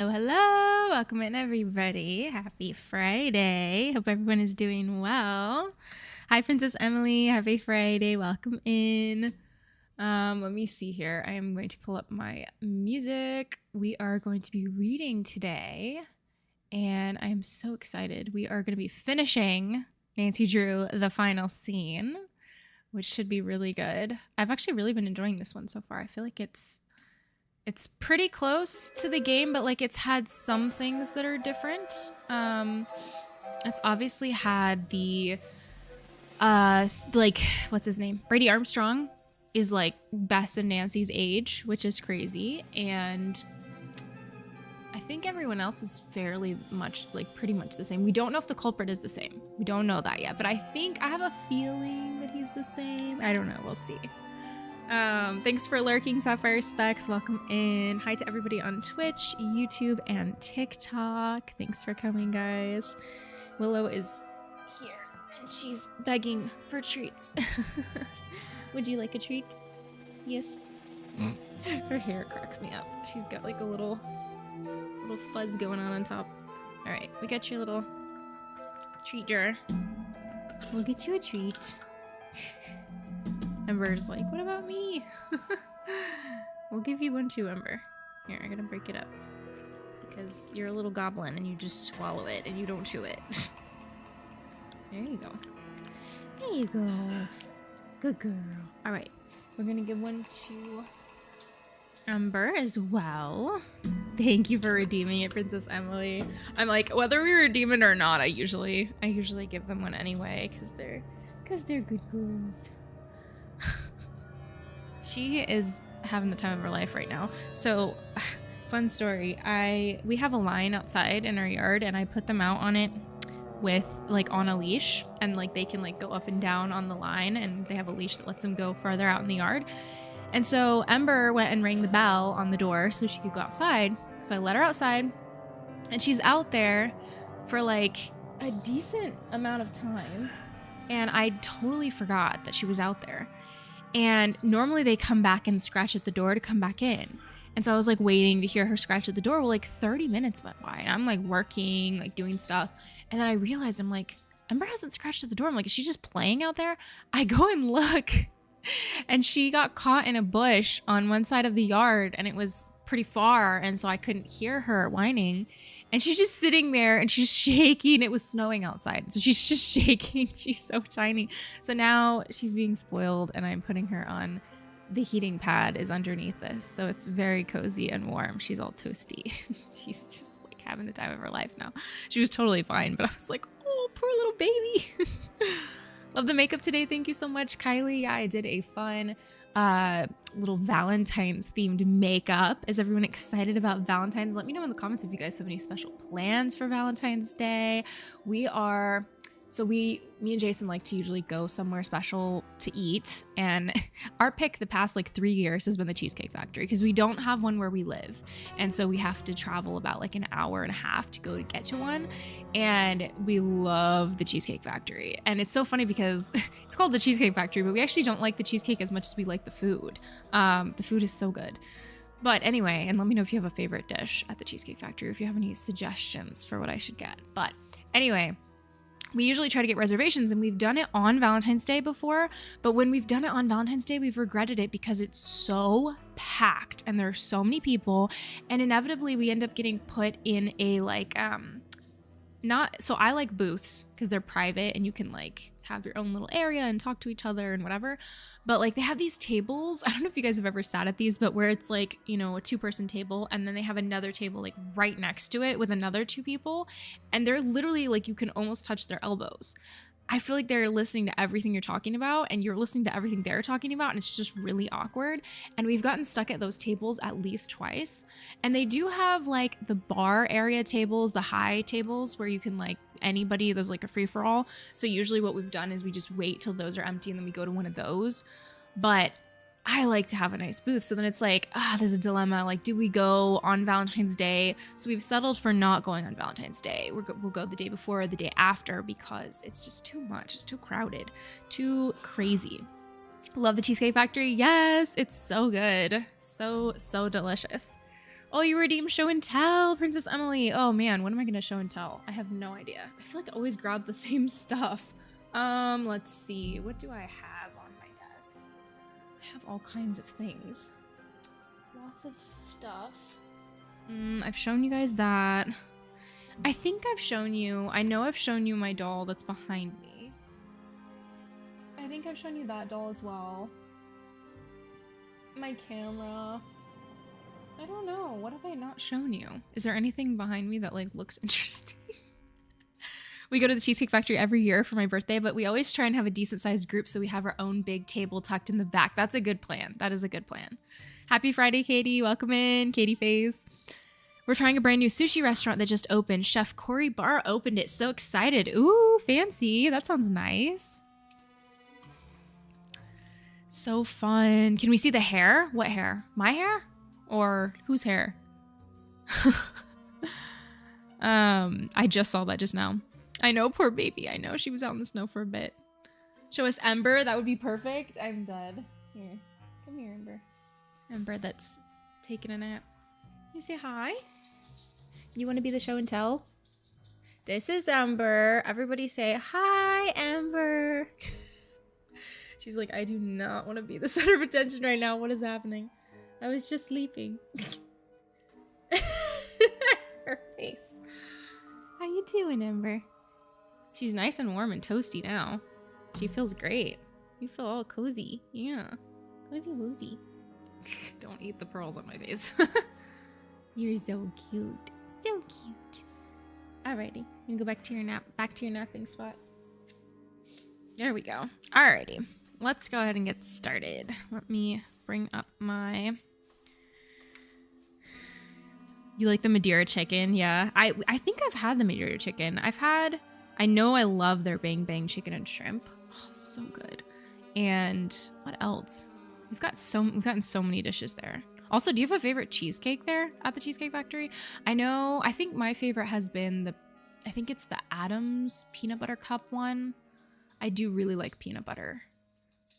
Hello, hello. Welcome in, everybody. Happy Friday. Hope everyone is doing well. Hi, Princess Emily. Happy Friday. Welcome in. Let me see here. I am going to pull up my music. We are going to be reading today, and I am so excited. We are going to be finishing Nancy Drew, the final scene, which should be really good. I've actually really been enjoying this one so far. I feel like it's pretty close to the game, but like it's had some things that are different. It's obviously had the like, what's his name? Brady Armstrong is like Bess and Nancy's age, which is crazy. And I think everyone else is fairly much, like pretty much the same. We don't know if the culprit is the same. We don't know that yet, but I have a feeling that he's the same. I don't know. We'll see. Thanks for lurking, Sapphire Specs. Welcome in. Hi to everybody on Twitch, YouTube, and TikTok. Thanks for coming, guys. Willow is here, and she's begging for treats. Would you like a treat? Yes. Her hair cracks me up. She's got like a little fuzz going on top. All right, we got your little treat jar. We'll get you a treat. Ember's like, what about me? We'll give you one too, Ember. Here, I'm gonna break it up. Because you're a little goblin and you just swallow it and you don't chew it. There you go. There you go. Good girl. Alright, we're gonna give one to Ember as well. Thank you for redeeming it, Princess Emily. I'm like, whether we redeem it or not, I usually give them one anyway, because they're good girls. She is having the time of her life right now. So, fun story. We have a line outside in our yard, and I put them out on it with like on a leash, and like they can like go up and down on the line, and they have a leash that lets them go farther out in the yard. And so Ember went and rang the bell on the door so she could go outside. So I let her outside, and she's out there for like a decent amount of time, and I totally forgot that she was out there. And normally they come back and scratch at the door to come back in. And so I was like waiting to hear her scratch at the door. Well, like 30 minutes went by, and I'm like working, like doing stuff. And then I realized, I'm like, Ember hasn't scratched at the door. I'm like, is she just playing out there? I go and look, and she got caught in a bush on one side of the yard, and it was pretty far. And so I couldn't hear her whining. And she's just sitting there, and she's shaking. It was snowing outside, so she's just shaking. She's so tiny. So now she's being spoiled, and I'm putting her on the heating pad is underneath this. So it's very cozy and warm. She's all toasty. She's just like having the time of her life now. She was totally fine, but I was like, oh, poor little baby. Love the makeup today. Thank you so much, Kylie. Yeah, I did a fun little Valentine's themed makeup. Is everyone excited about Valentine's? Let me know in the comments if you guys have any special plans for Valentine's Day. Me and Jason like to usually go somewhere special to eat, and our pick the past like 3 years has been the Cheesecake Factory, because we don't have one where we live, and so we have to travel about like an hour and a half to go to get to one. And we love the Cheesecake Factory, and it's so funny because it's called the Cheesecake Factory, but we actually don't like the cheesecake as much as we like the food. The food is so good. But anyway, and let me know if you have a favorite dish at the Cheesecake Factory, or if you have any suggestions for what I should get. But anyway, we usually try to get reservations, and we've done it on Valentine's Day before, but when we've done it on Valentine's Day, we've regretted it because it's so packed and there are so many people, and inevitably we end up getting put in a like, so I like booths because they're private and you can like have your own little area and talk to each other and whatever. But like they have these tables, I don't know if you guys have ever sat at these, but where it's like, you know, a 2-person table, and then they have another table like right next to it with another 2 people, and they're literally like, you can almost touch their elbows. I feel like they're listening to everything you're talking about, and you're listening to everything they're talking about, and it's just really awkward. And we've gotten stuck at those tables at least twice. And they do have like the bar area tables, the high tables where you can like anybody, there's like a free for all. So usually what we've done is we just wait till those are empty, and then we go to one of those. But I like to have a nice booth. So then it's like, there's a dilemma. Like, do we go on Valentine's Day? So we've settled for not going on Valentine's Day. We'll go the day before or the day after, because it's just too much. It's too crowded, too crazy. Love the Cheesecake Factory. Yes, it's so good. So delicious. Oh, you redeemed show and tell, Princess Emily. Oh man, what am I gonna show and tell? I have no idea. I feel like I always grab the same stuff. Let's see. What do I have on my desk? I have all kinds of things. Lots of stuff. I've shown you guys that. I think I've shown you. I know I've shown you my doll that's behind me. I think I've shown you that doll as well. My camera. I don't know. What have I not shown you? Is there anything behind me that like looks interesting? We go to the Cheesecake Factory every year for my birthday, but we always try and have a decent sized group so we have our own big table tucked in the back. That's a good plan. That is a good plan. Happy Friday, Katie. Welcome in, Katie Faze. We're trying a brand new sushi restaurant that just opened. Chef Corey Barr opened it. So excited. Ooh, fancy. That sounds nice. So fun. Can we see the hair? What hair? My hair? Or whose hair? I just saw that just now. I know, poor baby. I know she was out in the snow for a bit. Show us Ember. That would be perfect. I'm dead. Here. Come here, Ember. Ember that's taking a nap. You say hi? You want to be the show and tell? This is Ember. Everybody say, hi, Ember. She's like, I do not want to be the center of attention right now. What is happening? I was just sleeping. Her face. How you doing, Ember? She's nice and warm and toasty now. She feels great. You feel all cozy. Yeah. Cozy woozy. Don't eat the pearls on my face. You're so cute. So cute. Alrighty. You can go back to your napping spot. There we go. Alrighty. Let's go ahead and get started. Let me bring up my... You like the Madeira chicken? Yeah. I think I've had the Madeira chicken. I know I love their Bang Bang chicken and shrimp. Oh, so good. And what else? We've gotten so many dishes there. Also, do you have a favorite cheesecake there at the Cheesecake Factory? I think my favorite has been I think it's the Adams peanut butter cup one. I do really like peanut butter.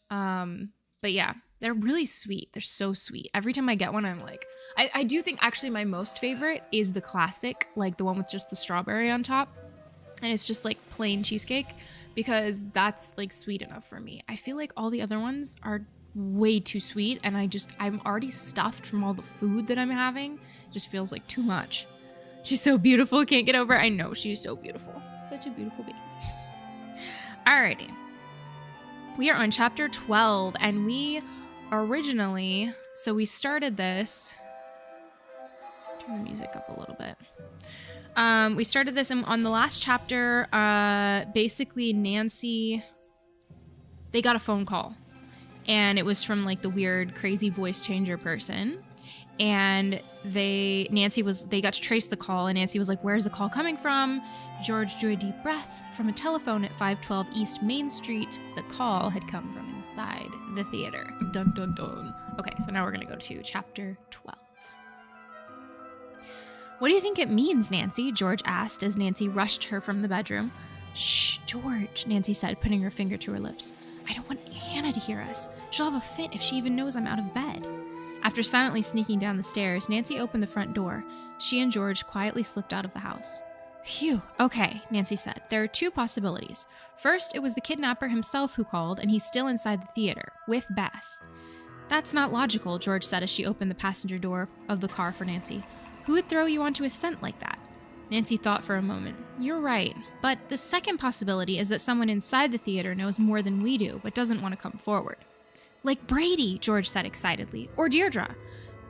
But yeah, they're really sweet. They're so sweet. Every time I get one, I'm like, I do think actually my most favorite is the classic, like the one with just the strawberry on top. And it's just like plain cheesecake because that's like sweet enough for me. I feel like all the other ones are way too sweet and I'm already stuffed from all the food that I'm having. It just feels like too much. She's so beautiful. Can't get over it. I know she's so beautiful. Such a beautiful baby. Alrighty. We are on chapter 12 and we started this. Turn the music up a little bit. We started this on the last chapter. Basically Nancy, they got a phone call and it was from like the weird crazy voice changer person. And they got to trace the call and Nancy was like, where's the call coming from? George drew a deep breath. From a telephone at 512 East Main Street, the call had come from inside the theater. Dun dun dun. Okay, so now we're gonna go to chapter 12. What do you think it means, Nancy? George asked as Nancy rushed her from the bedroom. Shh, George, Nancy said, putting her finger to her lips. I don't want Hannah to hear us. She'll have a fit if she even knows I'm out of bed. After silently sneaking down the stairs, Nancy opened the front door. She and George quietly slipped out of the house. Phew, okay, Nancy said. There are two possibilities. First, it was the kidnapper himself who called, and he's still inside the theater, with Bess. That's not logical, George said as she opened the passenger door of the car for Nancy. Who would throw you onto a scent like that? Nancy thought for a moment. You're right. But the second possibility is that someone inside the theater knows more than we do, but doesn't want to come forward. Like Brady, George said excitedly. Or Deirdre.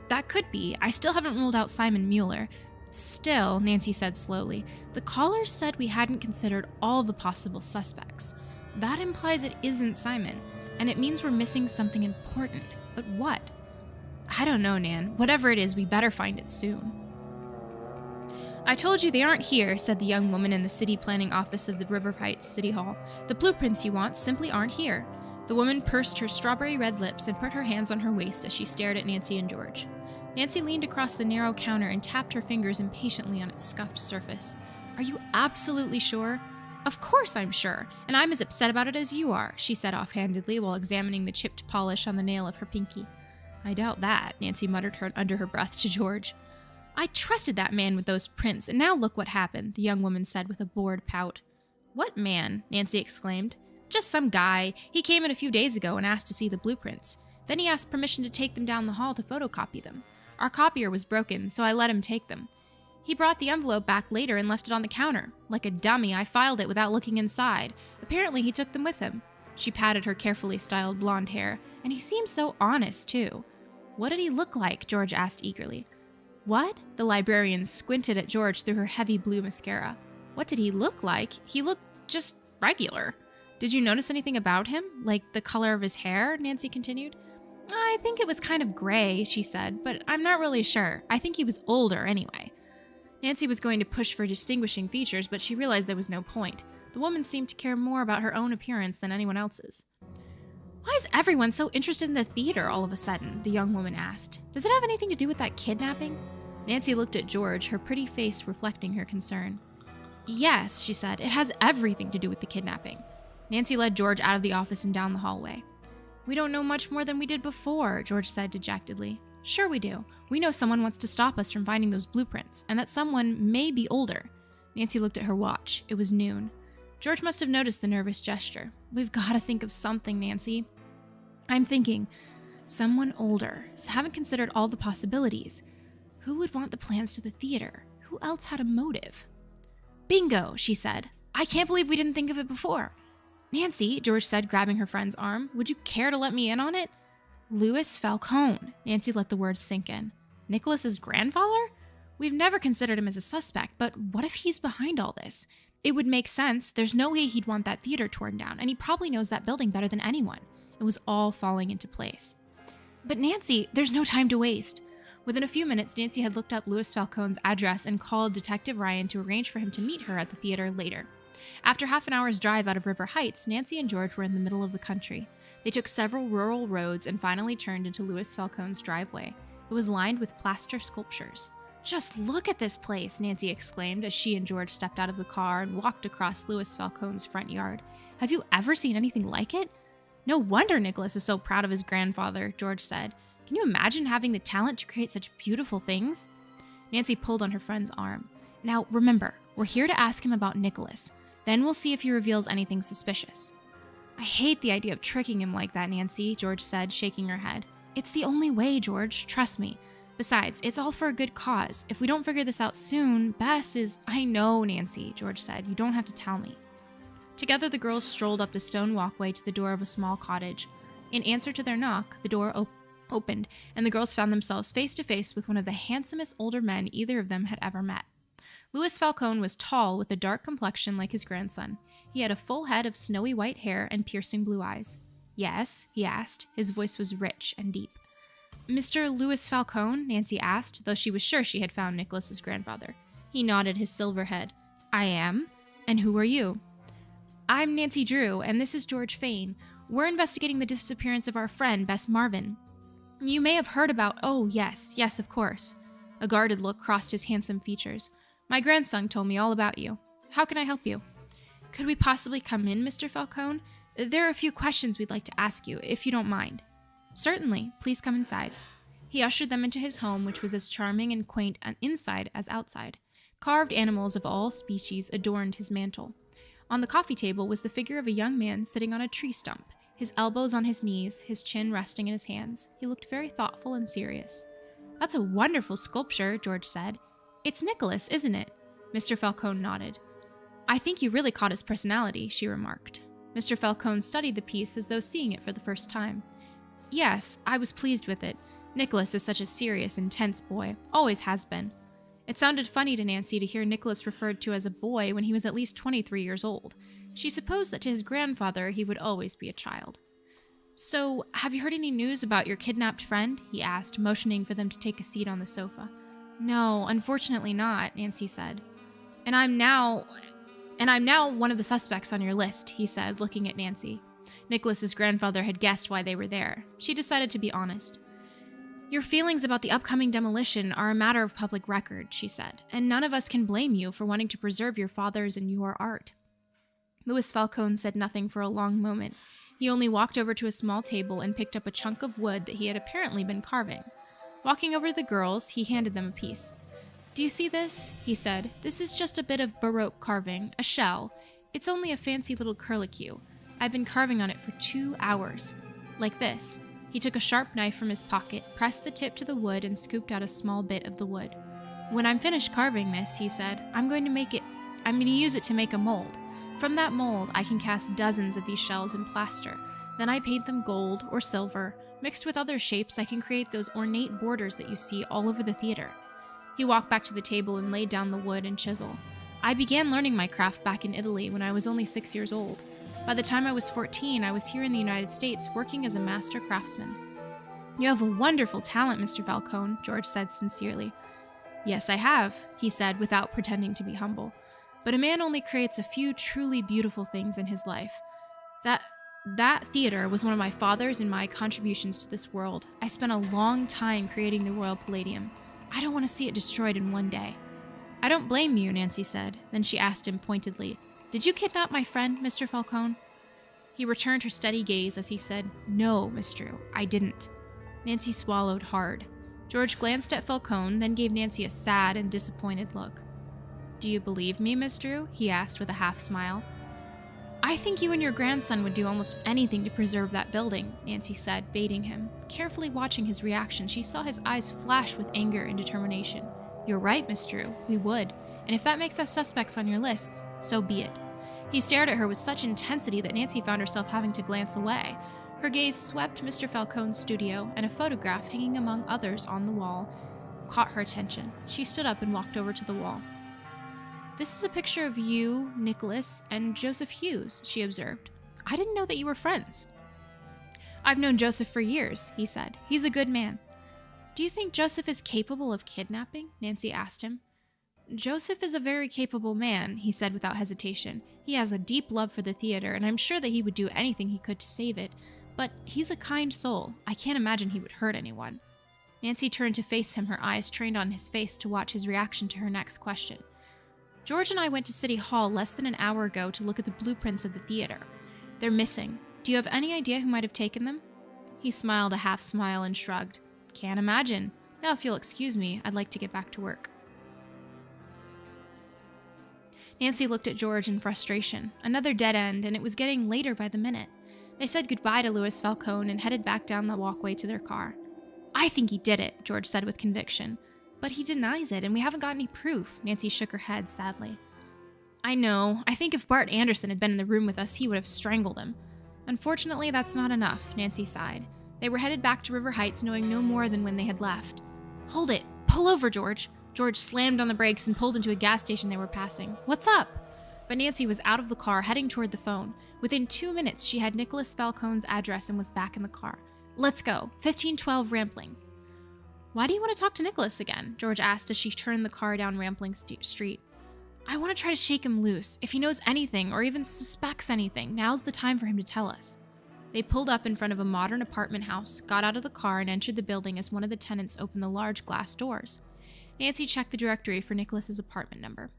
That could be. I still haven't ruled out Simon Mueller. Still, Nancy said slowly, the callers said we hadn't considered all the possible suspects. That implies it isn't Simon, and it means we're missing something important. But what? I don't know, Nan. Whatever it is, we better find it soon. I told you they aren't here, said the young woman in the city planning office of the River Heights City Hall. The blueprints you want simply aren't here. The woman pursed her strawberry red lips and put her hands on her waist as she stared at Nancy and George. Nancy leaned across the narrow counter and tapped her fingers impatiently on its scuffed surface. Are you absolutely sure? Of course I'm sure, and I'm as upset about it as you are, she said offhandedly while examining the chipped polish on the nail of her pinky. I doubt that, Nancy muttered under her breath to George. I trusted that man with those prints, and now look what happened, the young woman said with a bored pout. What man? Nancy exclaimed. Just some guy. He came in a few days ago and asked to see the blueprints. Then he asked permission to take them down the hall to photocopy them. Our copier was broken, so I let him take them. He brought the envelope back later and left it on the counter. Like a dummy, I filed it without looking inside. Apparently, he took them with him. She patted her carefully styled blonde hair, and he seemed so honest, too. What did he look like? George asked eagerly. What? The librarian squinted at George through her heavy blue mascara. What did he look like? He looked just regular. Did you notice anything about him? Like the color of his hair? Nancy continued. I think it was kind of gray, she said, but I'm not really sure. I think he was older anyway. Nancy was going to push for distinguishing features, but she realized there was no point. The woman seemed to care more about her own appearance than anyone else's. Why is everyone so interested in the theater all of a sudden? The young woman asked. Does it have anything to do with that kidnapping? Nancy looked at George, her pretty face reflecting her concern. Yes, she said, it has everything to do with the kidnapping. Nancy led George out of the office and down the hallway. We don't know much more than we did before, George said dejectedly. Sure we do. We know someone wants to stop us from finding those blueprints, and that someone may be older. Nancy looked at her watch. It was noon. George must have noticed the nervous gesture. We've got to think of something, Nancy. I'm thinking, someone older. Haven't considered all the possibilities. Who would want the plans to the theater? Who else had a motive? Bingo, she said. I can't believe we didn't think of it before. Nancy, George said, grabbing her friend's arm, would you care to let me in on it? Louis Falcone. Nancy let the words sink in. Nicholas's grandfather? We've never considered him as a suspect, but what if he's behind all this? It would make sense. There's no way he'd want that theater torn down, and he probably knows that building better than anyone. It was all falling into place. But Nancy, there's no time to waste. Within a few minutes, Nancy had looked up Louis Falcone's address and called Detective Ryan to arrange for him to meet her at the theater later. After half an hour's drive out of River Heights, Nancy and George were in the middle of the country. They took several rural roads and finally turned into Louis Falcone's driveway. It was lined with plaster sculptures. Just look at this place, Nancy exclaimed as she and George stepped out of the car and walked across Louis Falcone's front yard. Have you ever seen anything like it? No wonder Nicholas is so proud of his grandfather, George said. Can you imagine having the talent to create such beautiful things? Nancy pulled on her friend's arm. Now, remember, we're here to ask him about Nicholas. Then we'll see if he reveals anything suspicious. I hate the idea of tricking him like that, Nancy, George said, shaking her head. It's the only way, George. Trust me. Besides, it's all for a good cause. If we don't figure this out soon, Bess is... I know, Nancy, George said. You don't have to tell me. Together, the girls strolled up the stone walkway to the door of a small cottage. In answer to their knock, the door opened, and the girls found themselves face to face with one of the handsomest older men either of them had ever met. Louis Falcone was tall, with a dark complexion like his grandson. He had a full head of snowy white hair and piercing blue eyes. Yes, he asked. His voice was rich and deep. Mr. Louis Falcone? Nancy asked, though she was sure she had found Nicholas's grandfather. He nodded his silver head. I am. And who are you? I'm Nancy Drew, and this is George Fane. We're investigating the disappearance of our friend, Bess Marvin. You may have heard about... Oh, yes, of course. A guarded look crossed his handsome features. My grandson told me all about you. How can I help you? Could we possibly come in, Mr. Falcone? There are a few questions we'd like to ask you, if you don't mind. Certainly. Please come inside. He ushered them into his home, which was as charming and quaint inside as outside. Carved animals of all species adorned his mantel. On the coffee table was the figure of a young man sitting on a tree stump, his elbows on his knees, his chin resting in his hands. He looked very thoughtful and serious. That's a wonderful sculpture, George said. It's Nicholas, isn't it? Mr. Falcone nodded. I think you really caught his personality, she remarked. Mr. Falcone studied the piece as though seeing it for the first time. Yes, I was pleased with it. Nicholas is such a serious, intense boy. Always has been. It sounded funny to Nancy to hear Nicholas referred to as a boy when he was at least 23 years old. She supposed that to his grandfather he would always be a child. So, have you heard any news about your kidnapped friend? He asked, motioning for them to take a seat on the sofa. No, unfortunately not, Nancy said. And I'm now one of the suspects on your list, he said, looking at Nancy. Nicholas's grandfather had guessed why they were there. She decided to be honest. Your feelings about the upcoming demolition are a matter of public record, she said, and none of us can blame you for wanting to preserve your father's and your art. Louis Falcone said nothing for a long moment. He only walked over to a small table and picked up a chunk of wood that he had apparently been carving. Walking over to the girls, he handed them a piece. "Do you see this?" he said. "This is just a bit of Baroque carving, a shell. It's only a fancy little curlicue. I've been carving on it for 2 hours. Like this." He took a sharp knife from his pocket, pressed the tip to the wood, and scooped out a small bit of the wood. "When I'm finished carving this," he said, I'm going to use it to make a mold. From that mold, I can cast dozens of these shells in plaster. Then I paint them gold or silver. Mixed with other shapes, I can create those ornate borders that you see all over the theater." He walked back to the table and laid down the wood and chisel. "I began learning my craft back in Italy when I was only 6 years old. By the time I was 14, I was here in the United States working as a master craftsman." "You have a wonderful talent, Mr. Falcone," George said sincerely. "Yes, I have," he said without pretending to be humble. "But a man only creates a few truly beautiful things in his life. That theater was one of my father's and my contributions to this world. I spent a long time creating the Royal Palladium. I don't want to see it destroyed in one day." "I don't blame you," Nancy said. Then she asked him pointedly, "Did you kidnap my friend, Mr. Falcone?" He returned her steady gaze as he said, "No, Miss Drew, I didn't." Nancy swallowed hard. George glanced at Falcone, then gave Nancy a sad and disappointed look. "Do you believe me, Miss Drew?" he asked with a half smile. "I think you and your grandson would do almost anything to preserve that building," Nancy said, baiting him. Carefully watching his reaction, she saw his eyes flash with anger and determination. "You're right, Miss Drew, we would. And if that makes us suspects on your lists, so be it." He stared at her with such intensity that Nancy found herself having to glance away. Her gaze swept Mr. Falcone's studio, and a photograph hanging among others on the wall caught her attention. She stood up and walked over to the wall. "This is a picture of you, Nicholas, and Joseph Hughes," she observed. "I didn't know that you were friends." "I've known Joseph for years," he said. "He's a good man." "Do you think Joseph is capable of kidnapping?" Nancy asked him. "Joseph is a very capable man," he said without hesitation. "He has a deep love for the theater, and I'm sure that he would do anything he could to save it. But he's a kind soul. I can't imagine he would hurt anyone." Nancy turned to face him, her eyes trained on his face to watch his reaction to her next question. "George and I went to City Hall less than an hour ago to look at the blueprints of the theater. They're missing. Do you have any idea who might have taken them?" He smiled a half smile and shrugged. "Can't imagine. Now, if you'll excuse me, I'd like to get back to work." Nancy looked at George in frustration. Another dead end, and it was getting later by the minute. They said goodbye to Louis Falcone and headed back down the walkway to their car. "I think he did it," George said with conviction. "But he denies it, and we haven't got any proof." Nancy shook her head sadly. "I know. I think if Bart Anderson had been in the room with us, he would have strangled him. Unfortunately, that's not enough," Nancy sighed. They were headed back to River Heights, knowing no more than when they had left. "Hold it! Pull over, George!" George slammed on the brakes and pulled into a gas station they were passing. "What's up?" But Nancy was out of the car, heading toward the phone. Within 2 minutes, she had Nicholas Falcone's address and was back in the car. "Let's go. 1512 Rampling." "Why do you want to talk to Nicholas again?" George asked as she turned the car down Rampling Street. "I want to try to shake him loose. If he knows anything or even suspects anything, now's the time for him to tell us." They pulled up in front of a modern apartment house, got out of the car, and entered the building as one of the tenants opened the large glass doors. Nancy checked the directory for Nicholas's apartment number.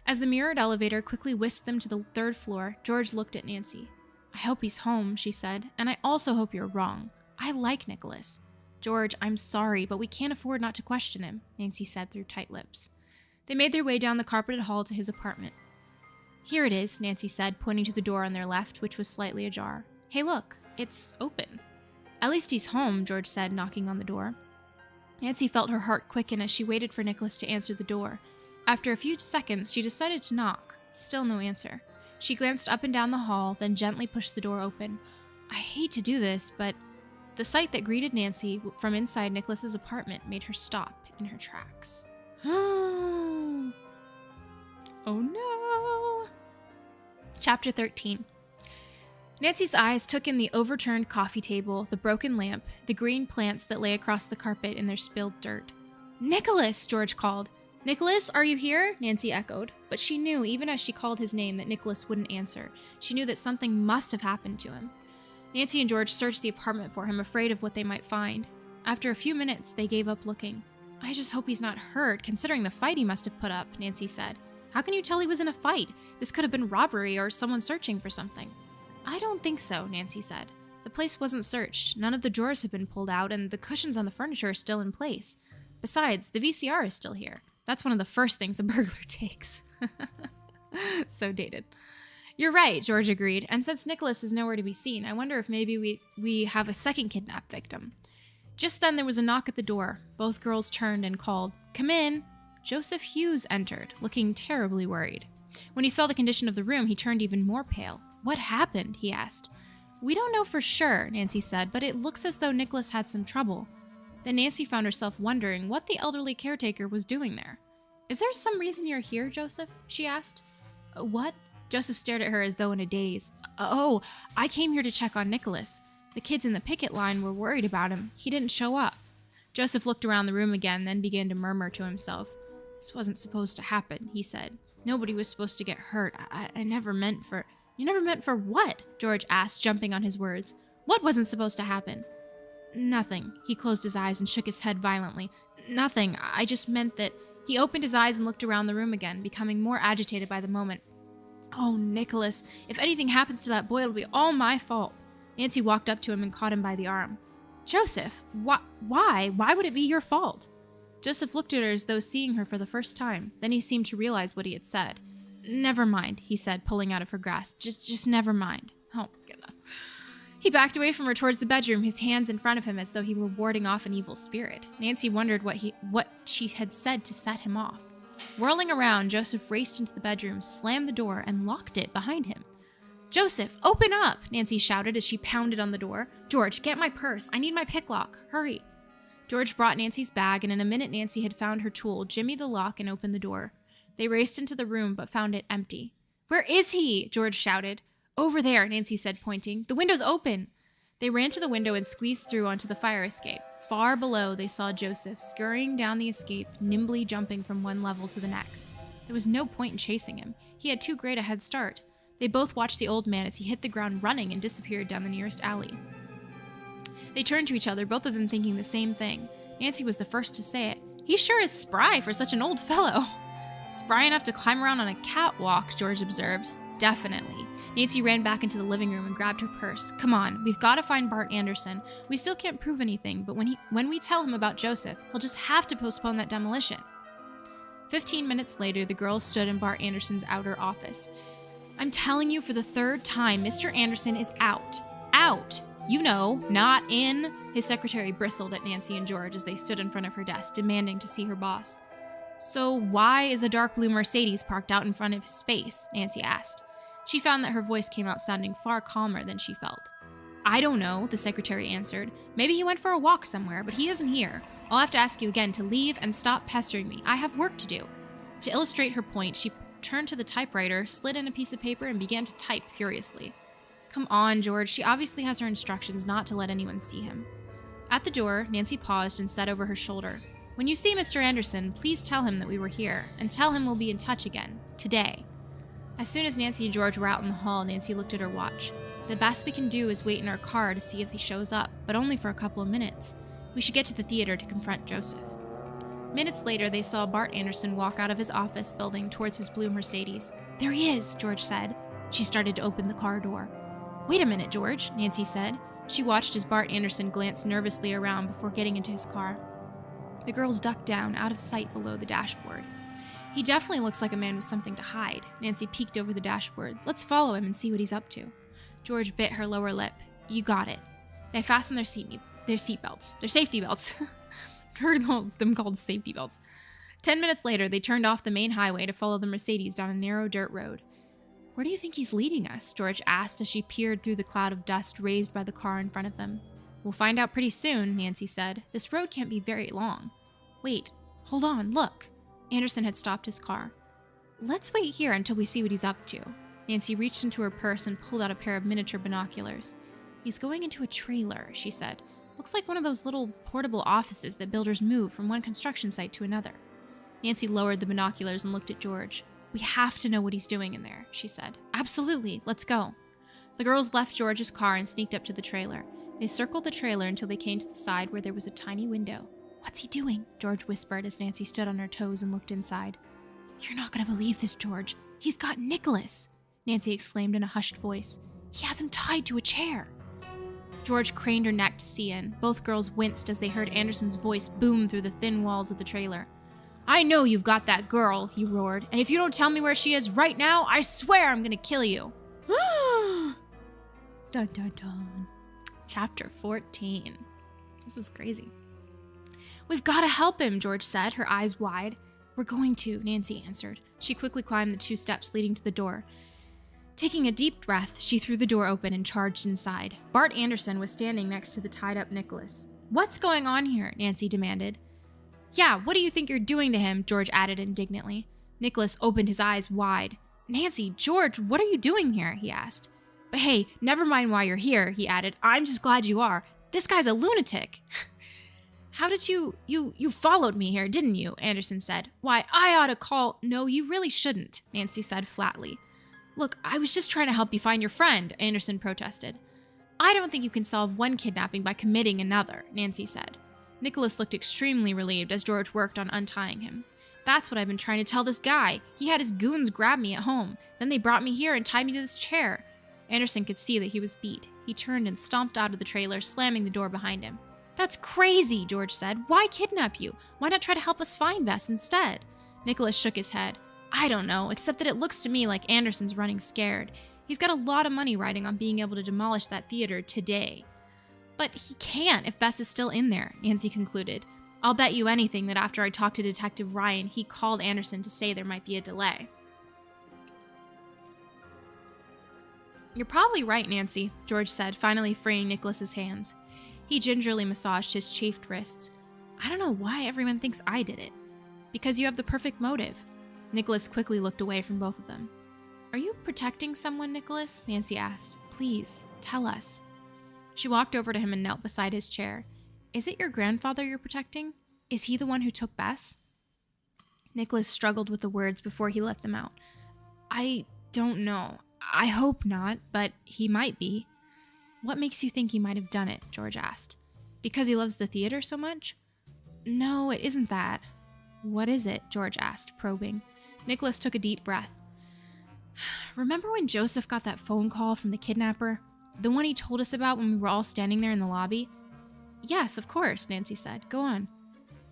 As the mirrored elevator quickly whisked them to the 3rd floor, George looked at Nancy. "I hope he's home," she said, "and I also hope you're wrong. I like Nicholas." "George, I'm sorry, but we can't afford not to question him," Nancy said through tight lips. They made their way down the carpeted hall to his apartment. "Here it is," Nancy said, pointing to the door on their left, which was slightly ajar. "Hey, look, it's open." "At least he's home," George said, knocking on the door. Nancy felt her heart quicken as she waited for Nicholas to answer the door. After a few seconds, she decided to knock. Still no answer. She glanced up and down the hall, then gently pushed the door open. "I hate to do this, but..." The sight that greeted Nancy from inside Nicholas's apartment made her stop in her tracks. Oh no! Chapter 13. Nancy's eyes took in the overturned coffee table, the broken lamp, the green plants that lay across the carpet in their spilled dirt. "Nicholas!" George called. "Nicholas, are you here?" Nancy echoed. But she knew, even as she called his name, that Nicholas wouldn't answer. She knew that something must have happened to him. Nancy and George searched the apartment for him, afraid of what they might find. After a few minutes, they gave up looking. "I just hope he's not hurt, considering the fight he must have put up," Nancy said. "How can you tell he was in a fight? This could have been robbery or someone searching for something." "I don't think so," Nancy said. "The place wasn't searched. None of the drawers have been pulled out, and the cushions on the furniture are still in place. Besides, the VCR is still here." That's one of the first things a burglar takes. So dated. You're right, George agreed. And since Nicholas is nowhere to be seen, I wonder if maybe we have a second kidnap victim. Just then there was a knock at the door. Both girls turned and called, "Come in." Joseph Hughes entered, looking terribly worried. When he saw the condition of the room, he turned even more pale. "What happened?" he asked. "We don't know for sure," Nancy said, "but it looks as though Nicholas had some trouble." Then Nancy found herself wondering what the elderly caretaker was doing there. "Is there some reason you're here, Joseph?" she asked. "What?" Joseph stared at her as though in a daze. "Oh, I came here to check on Nicholas. The kids in the picket line were worried about him. He didn't show up." Joseph looked around the room again, then began to murmur to himself. "This wasn't supposed to happen," he said. "Nobody was supposed to get hurt. I never meant for—" "You never meant for what?" George asked, jumping on his words. "What wasn't supposed to happen?" "Nothing." He closed his eyes and shook his head violently. "Nothing. I just meant that—" He opened his eyes and looked around the room again, becoming more agitated by the moment. "Oh, Nicholas, if anything happens to that boy, it'll be all my fault." Nancy walked up to him and caught him by the arm. "Joseph, why? Why would it be your fault?" Joseph looked at her as though seeing her for the first time. Then he seemed to realize what he had said. "Never mind," he said, pulling out of her grasp. Just never mind." Oh, goodness. He backed away from her towards the bedroom, his hands in front of him as though he were warding off an evil spirit. Nancy wondered what she had said to set him off. Whirling around, Joseph raced into the bedroom, slammed the door, and locked it behind him. "Joseph, open up!" Nancy shouted as she pounded on the door. "George, get my purse. I need my pick lock. Hurry." George brought Nancy's bag, and in a minute Nancy had found her tool, jimmied the lock, and opened the door. They raced into the room, but found it empty. "Where is he?" George shouted. "Over there," Nancy said, pointing. "The window's open." They ran to the window and squeezed through onto the fire escape. Far below, they saw Joseph scurrying down the escape, nimbly jumping from one level to the next. There was no point in chasing him. He had too great a head start. They both watched the old man as he hit the ground running and disappeared down the nearest alley. They turned to each other, both of them thinking the same thing. Nancy was the first to say it. "He sure is spry for such an old fellow." "Spry enough to climb around on a catwalk," George observed. "Definitely." Nancy ran back into the living room and grabbed her purse. "Come on, we've got to find Bart Anderson. We still can't prove anything, but when we tell him about Joseph, he'll just have to postpone that demolition." 15 minutes later, the girls stood in Bart Anderson's outer office. "I'm telling you for the third time, Mr. Anderson is out. Out! You know, not in." His secretary bristled at Nancy and George as they stood in front of her desk, demanding to see her boss. "So why is a dark blue Mercedes parked out in front of his space?" Nancy asked. She found that her voice came out sounding far calmer than she felt. "I don't know," the secretary answered. "Maybe he went for a walk somewhere, but he isn't here. I'll have to ask you again to leave and stop pestering me. I have work to do." To illustrate her point, she turned to the typewriter, slid in a piece of paper, and began to type furiously. "Come on, George. She obviously has her instructions not to let anyone see him." At the door, Nancy paused and said over her shoulder, "When you see Mr. Anderson, please tell him that we were here, and tell him we'll be in touch again. Today." As soon as Nancy and George were out in the hall, Nancy looked at her watch. "The best we can do is wait in our car to see if he shows up, but only for a couple of minutes. We should get to the theater to confront Joseph." Minutes later, they saw Bart Anderson walk out of his office building towards his blue Mercedes. "There he is," George said. She started to open the car door. "Wait a minute, George," Nancy said. She watched as Bart Anderson glanced nervously around before getting into his car. The girls ducked down, out of sight below the dashboard. "He definitely looks like a man with something to hide." Nancy peeked over the dashboard. "Let's follow him and see what he's up to." George bit her lower lip. "You got it." They fastened their seatbelts. Their safety belts. Heard them called safety belts. 10 minutes later, they turned off the main highway to follow the Mercedes down a narrow dirt road. "Where do you think he's leading us?" George asked as she peered through the cloud of dust raised by the car in front of them. "We'll find out pretty soon," Nancy said. "This road can't be very long." "Wait, hold on, look." Anderson had stopped his car. "Let's wait here until we see what he's up to." Nancy reached into her purse and pulled out a pair of miniature binoculars. "He's going into a trailer," she said. "Looks like one of those little portable offices that builders move from one construction site to another." Nancy lowered the binoculars and looked at George. "We have to know what he's doing in there," she said. "Absolutely, let's go." The girls left George's car and sneaked up to the trailer. They circled the trailer until they came to the side where there was a tiny window. "What's he doing?" George whispered as Nancy stood on her toes and looked inside. "You're not going to believe this, George. He's got Nicholas," Nancy exclaimed in a hushed voice. "He has him tied to a chair." George craned her neck to see in. Both girls winced as they heard Anderson's voice boom through the thin walls of the trailer. I know you've got that girl, he roared, and if you don't tell me where she is right now, I swear I'm gonna kill you. Dun dun dun. Chapter 14. This is crazy. We've got to help him, George said, her eyes wide. We're going to, Nancy answered. She quickly climbed the 2 steps leading to the door. Taking a deep breath, she threw the door open and charged inside. Bart Anderson was standing next to the tied-up Nicholas. What's going on here? Nancy demanded. Yeah, what do you think you're doing to him? George added indignantly. Nicholas opened his eyes wide. Nancy, George, what are you doing here? He asked. But hey, never mind why you're here, he added. I'm just glad you are. This guy's a lunatic. How did you followed me here, didn't you? Anderson said. Why, I ought to call. No, you really shouldn't, Nancy said flatly. Look, I was just trying to help you find your friend, Anderson protested. I don't think you can solve one kidnapping by committing another, Nancy said. Nicholas looked extremely relieved as George worked on untying him. That's what I've been trying to tell this guy. He had his goons grab me at home. Then they brought me here and tied me to this chair. Anderson could see that he was beat. He turned and stomped out of the trailer, slamming the door behind him. That's crazy, George said. Why kidnap you? Why not try to help us find Bess instead? Nicholas shook his head. I don't know, except that it looks to me like Anderson's running scared. He's got a lot of money riding on being able to demolish that theater today. But he can't if Bess is still in there, Nancy concluded. I'll bet you anything that after I talked to Detective Ryan, he called Anderson to say there might be a delay. You're probably right, Nancy, George said, finally freeing Nicholas's hands. He gingerly massaged his chafed wrists. I don't know why everyone thinks I did it. Because you have the perfect motive. Nicholas quickly looked away from both of them. Are you protecting someone, Nicholas? Nancy asked. Please, tell us. She walked over to him and knelt beside his chair. Is it your grandfather you're protecting? Is he the one who took Bess? Nicholas struggled with the words before he let them out. I don't know. I hope not, but he might be. What makes you think he might have done it? George asked. Because he loves the theater so much? No, it isn't that. What is it? George asked, probing. Nicholas took a deep breath. Remember when Joseph got that phone call from the kidnapper? The one he told us about when we were all standing there in the lobby? Yes, of course, Nancy said. Go on.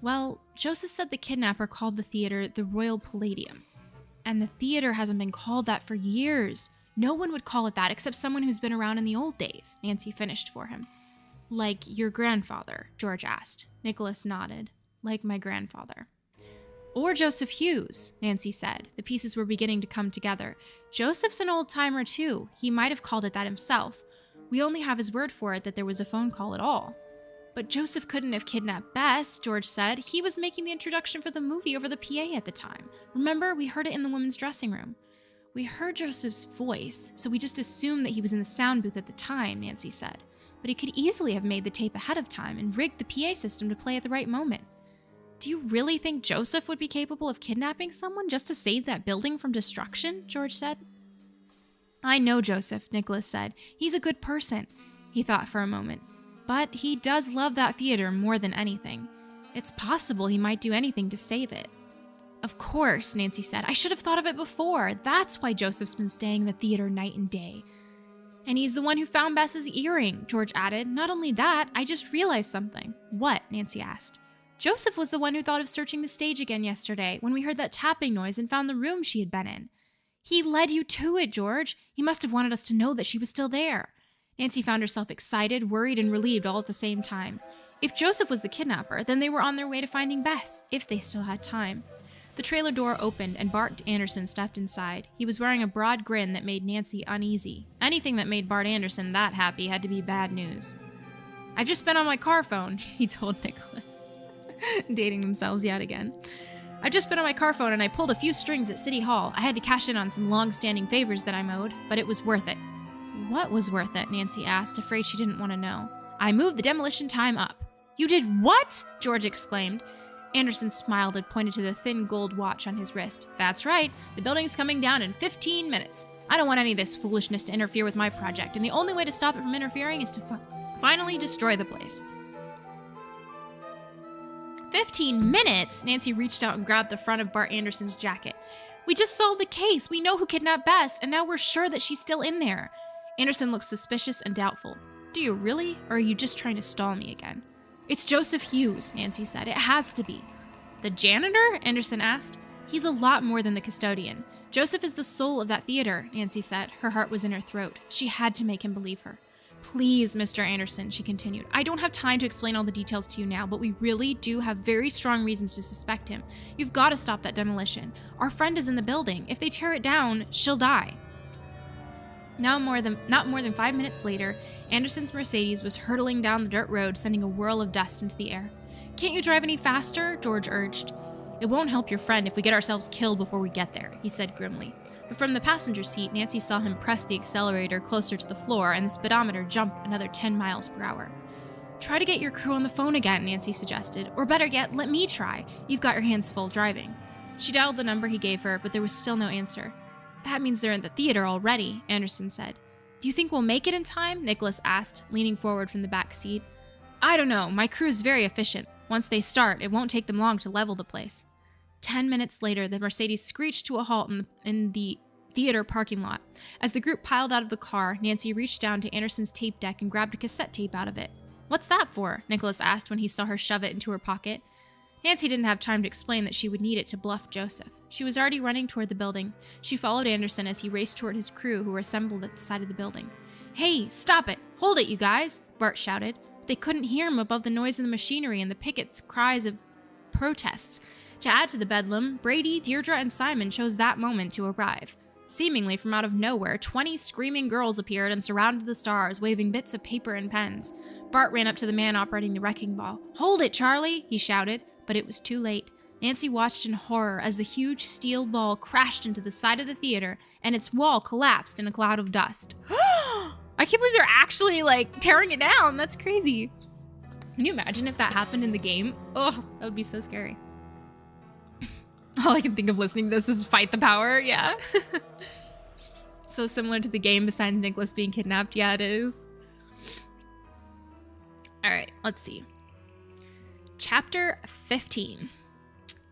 Well, Joseph said the kidnapper called the theater the Royal Palladium. And the theater hasn't been called that for years. No one would call it that except someone who's been around in the old days, Nancy finished for him. Like your grandfather, George asked. Nicholas nodded. Like my grandfather. Or Joseph Hughes, Nancy said. The pieces were beginning to come together. Joseph's an old-timer too. He might have called it that himself. We only have his word for it that there was a phone call at all. But Joseph couldn't have kidnapped Bess, George said. He was making the introduction for the movie over the PA at the time. Remember, we heard it in the women's dressing room. We heard Joseph's voice, so we just assumed that he was in the sound booth at the time, Nancy said. But he could easily have made the tape ahead of time and rigged the PA system to play at the right moment. Do you really think Joseph would be capable of kidnapping someone just to save that building from destruction? George said. I know Joseph, Nicholas said. He's a good person. He thought for a moment. But he does love that theater more than anything. It's possible he might do anything to save it. Of course, Nancy said. I should have thought of it before. That's why Joseph's been staying in the theater night and day. And he's the one who found Bess's earring, George added. Not only that, I just realized something. What? Nancy asked. Joseph was the one who thought of searching the stage again yesterday when we heard that tapping noise and found the room she had been in. He led you to it, George. He must have wanted us to know that she was still there. Nancy found herself excited, worried, and relieved all at the same time. If Joseph was the kidnapper, then they were on their way to finding Bess, if they still had time. The trailer door opened and Bart Anderson stepped inside. He was wearing a broad grin that made Nancy uneasy. Anything that made Bart Anderson that happy had to be bad news. I've just been on my car phone, he told Nicholas. Dating themselves yet again. I've just been on my car phone and I pulled a few strings at City Hall. I had to cash in on some long-standing favors that I'm owed, but it was worth it. What was worth it? Nancy asked, afraid she didn't want to know. I moved the demolition time up. You did what? George exclaimed. Anderson smiled and pointed to the thin gold watch on his wrist. That's right. The building's coming down in 15 minutes. I don't want any of this foolishness to interfere with my project, and the only way to stop it from interfering is to finally destroy the place. 15 minutes? Nancy reached out and grabbed the front of Bart Anderson's jacket. We just solved the case. We know who kidnapped Bess, and now we're sure that she's still in there. Anderson looked suspicious and doubtful. Do you really, or are you just trying to stall me again? It's Joseph Hughes, Nancy said. It has to be. The janitor? Anderson asked. He's a lot more than the custodian. Joseph is the soul of that theater, Nancy said. Her heart was in her throat. She had to make him believe her. Please, Mr. Anderson, she continued. I don't have time to explain all the details to you now, but we really do have very strong reasons to suspect him. You've got to stop that demolition. Our friend is in the building. If they tear it down, she'll die. Not more than 5 minutes later, Anderson's Mercedes was hurtling down the dirt road, sending a whirl of dust into the air. Can't you drive any faster? George urged. It won't help your friend if we get ourselves killed before we get there, he said grimly. But from the passenger seat, Nancy saw him press the accelerator closer to the floor and the speedometer jump another 10 miles per hour. Try to get your crew on the phone again, Nancy suggested. Or better yet, let me try. You've got your hands full driving. She dialed the number he gave her, but there was still no answer. That means they're in the theater already, Anderson said. Do you think we'll make it in time? Nicholas asked, leaning forward from the back seat. I don't know. My crew's very efficient. Once they start, it won't take them long to level the place. 10 minutes later, the Mercedes screeched to a halt in the theater parking lot. As the group piled out of the car, Nancy reached down to Anderson's tape deck and grabbed a cassette tape out of it. What's that for? Nicholas asked when he saw her shove it into her pocket. Nancy didn't have time to explain that she would need it to bluff Joseph. She was already running toward the building. She followed Anderson as he raced toward his crew who were assembled at the side of the building. Hey, stop it! Hold it, you guys! Bart shouted. They couldn't hear him above the noise of the machinery and the pickets' cries of protests. To add to the bedlam, Brady, Deirdre, and Simon chose that moment to arrive. Seemingly from out of nowhere, 20 screaming girls appeared and surrounded the stars, waving bits of paper and pens. Bart ran up to the man operating the wrecking ball. Hold it, Charlie, he shouted, but it was too late. Nancy watched in horror as the huge steel ball crashed into the side of the theater and its wall collapsed in a cloud of dust. I can't believe they're actually, tearing it down. That's crazy. Can you imagine if that happened in the game? Ugh, that would be so scary. All I can think of listening to this is Fight the Power, yeah. So similar to the game besides Nicholas being kidnapped. Yeah, it is. All right, let's see. Chapter 15.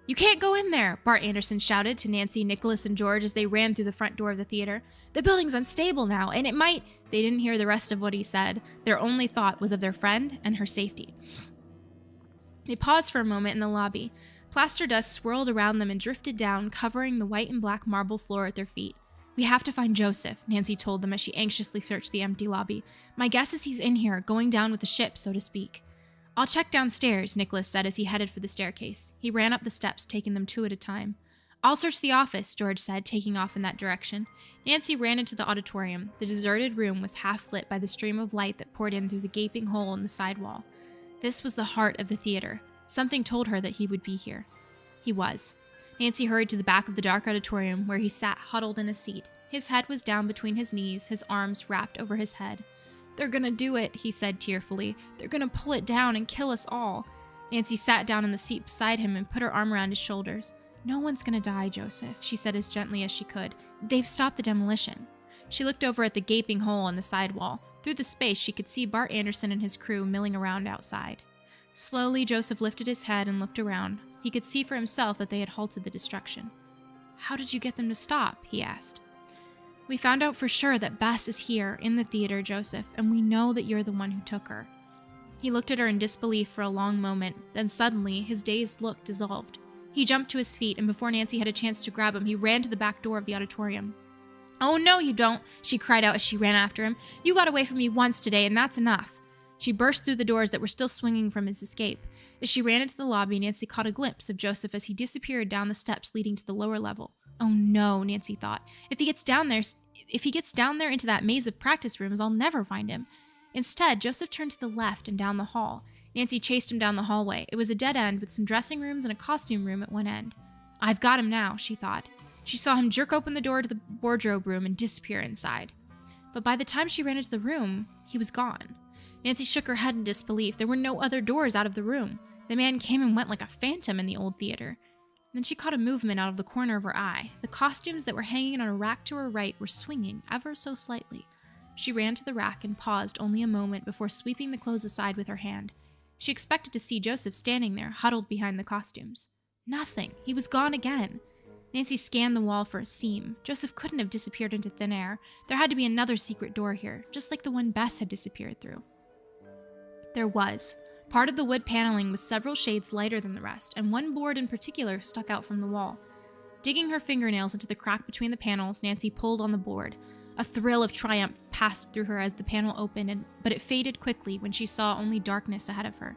You can't go in there, Bart Anderson shouted to Nancy, Nicholas, and George as they ran through the front door of the theater. The building's unstable now, and it might... They didn't hear the rest of what he said. Their only thought was of their friend and her safety. They paused for a moment in the lobby. Plaster dust swirled around them and drifted down, covering the white and black marble floor at their feet. We have to find Joseph, Nancy told them as she anxiously searched the empty lobby. My guess is he's in here, going down with the ship, so to speak. I'll check downstairs, Nicholas said as he headed for the staircase. He ran up the steps, taking them 2 at a time. I'll search the office, George said, taking off in that direction. Nancy ran into the auditorium. The deserted room was half lit by the stream of light that poured in through the gaping hole in the side wall. This was the heart of the theater. Something told her that he would be here. He was. Nancy hurried to the back of the dark auditorium where he sat huddled in a seat. His head was down between his knees, his arms wrapped over his head. They're gonna do it, he said tearfully. They're gonna pull it down and kill us all. Nancy sat down in the seat beside him and put her arm around his shoulders. No one's gonna die, Joseph, she said as gently as she could. They've stopped the demolition. She looked over at the gaping hole in the side wall. Through the space, she could see Bart Anderson and his crew milling around outside. Slowly, Joseph lifted his head and looked around. He could see for himself that they had halted the destruction. How did you get them to stop? He asked. We found out for sure that Bess is here in the theater, Joseph, and we know that you're the one who took her. He looked at her in disbelief for a long moment, then suddenly his dazed look dissolved. He jumped to his feet, and before Nancy had a chance to grab him, he ran to the back door of the auditorium. Oh, no, you don't, she cried out as she ran after him. You got away from me once today, and that's enough. She burst through the doors that were still swinging from his escape. As she ran into the lobby, Nancy caught a glimpse of Joseph as he disappeared down the steps leading to the lower level. Oh no, Nancy thought. If he gets down there into that maze of practice rooms, I'll never find him. Instead, Joseph turned to the left and down the hall. Nancy chased him down the hallway. It was a dead end with some dressing rooms and a costume room at one end. I've got him now, she thought. She saw him jerk open the door to the wardrobe room and disappear inside. But by the time she ran into the room, he was gone. Nancy shook her head in disbelief. There were no other doors out of the room. The man came and went like a phantom in the old theater. Then she caught a movement out of the corner of her eye. The costumes that were hanging on a rack to her right were swinging ever so slightly. She ran to the rack and paused only a moment before sweeping the clothes aside with her hand. She expected to see Joseph standing there, huddled behind the costumes. Nothing. He was gone again. Nancy scanned the wall for a seam. Joseph couldn't have disappeared into thin air. There had to be another secret door here, just like the one Bess had disappeared through. There was. Part of the wood paneling was several shades lighter than the rest, and one board in particular stuck out from the wall. Digging her fingernails into the crack between the panels, Nancy pulled on the board. A thrill of triumph passed through her as the panel opened, but it faded quickly when she saw only darkness ahead of her.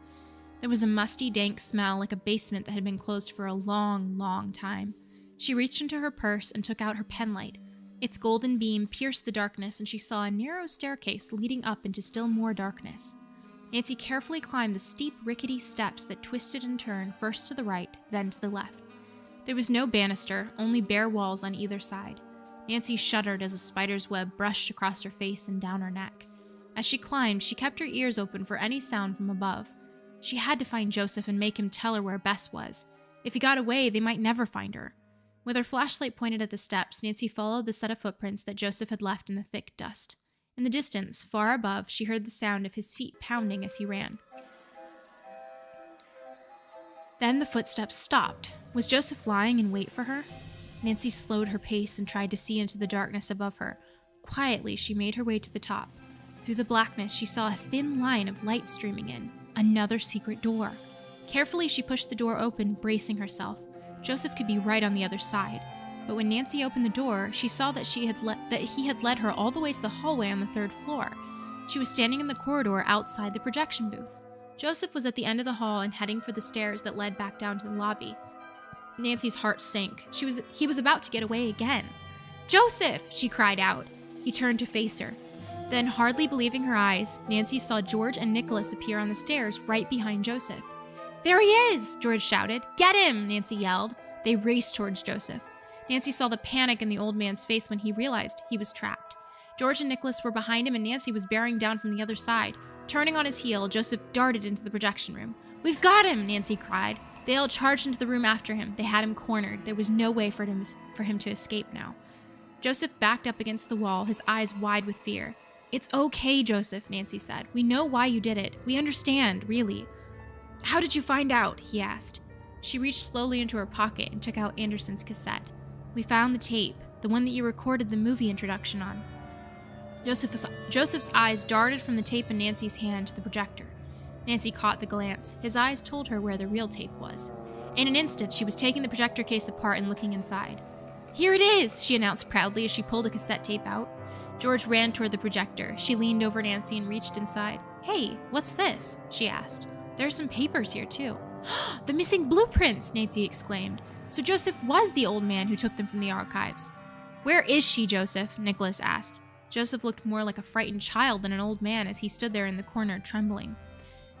There was a musty, dank smell like a basement that had been closed for a long, long time. She reached into her purse and took out her penlight. Its golden beam pierced the darkness, and she saw a narrow staircase leading up into still more darkness. Nancy carefully climbed the steep, rickety steps that twisted and turned first to the right, then to the left. There was no banister, only bare walls on either side. Nancy shuddered as a spider's web brushed across her face and down her neck. As she climbed, she kept her ears open for any sound from above. She had to find Joseph and make him tell her where Bess was. If he got away, they might never find her. With her flashlight pointed at the steps, Nancy followed the set of footprints that Joseph had left in the thick dust. In the distance, far above, she heard the sound of his feet pounding as he ran. Then the footsteps stopped. Was Joseph lying in wait for her? Nancy slowed her pace and tried to see into the darkness above her. Quietly, she made her way to the top. Through the blackness, she saw a thin line of light streaming in. Another secret door. Carefully, she pushed the door open, bracing herself. Joseph could be right on the other side. But when Nancy opened the door, she saw that he had led her all the way to the hallway on the 3rd floor. She was standing in the corridor outside the projection booth. Joseph was at the end of the hall and heading for the stairs that led back down to the lobby. Nancy's heart sank. He was about to get away again. "Joseph!" she cried out. He turned to face her. Then, hardly believing her eyes, Nancy saw George and Nicholas appear on the stairs right behind Joseph. "There he is!" George shouted. "Get him!" Nancy yelled. They raced towards Joseph. Nancy saw the panic in the old man's face when he realized he was trapped. George and Nicholas were behind him, and Nancy was bearing down from the other side. Turning on his heel, Joseph darted into the projection room. "We've got him!" Nancy cried. They all charged into the room after him. They had him cornered. There was no way for him to escape now. Joseph backed up against the wall, his eyes wide with fear. "It's okay, Joseph," Nancy said. "We know why you did it. We understand, really." "How did you find out?" he asked. She reached slowly into her pocket and took out Anderson's cassette. "We found the tape, the one that you recorded the movie introduction on." Joseph's eyes darted from the tape in Nancy's hand to the projector. Nancy caught the glance. His eyes told her where the real tape was. In an instant, she was taking the projector case apart and looking inside. "Here it is," she announced proudly as she pulled a cassette tape out. George ran toward the projector. She leaned over Nancy and reached inside. "Hey, what's this?" she asked. "There are some papers here, too." "The missing blueprints!" Nancy exclaimed. So Joseph was the old man who took them from the archives. "Where is she, Joseph?" Nicholas asked. Joseph looked more like a frightened child than an old man as he stood there in the corner, trembling.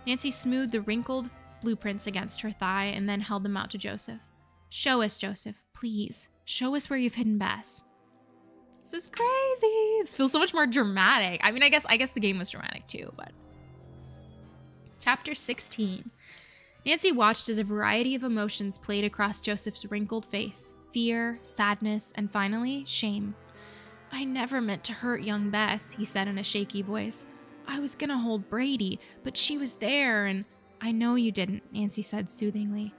Nancy smoothed the wrinkled blueprints against her thigh and then held them out to Joseph. "Show us, Joseph, please. Show us where you've hidden Bess." This is crazy. This feels so much more dramatic. I mean, I guess the game was dramatic too, but. Chapter 16. Nancy watched as a variety of emotions played across Joseph's wrinkled face. Fear, sadness, and finally, shame. "I never meant to hurt young Bess," he said in a shaky voice. "I was gonna hold Brady, but she was there, and—" "I know you didn't," Nancy said soothingly.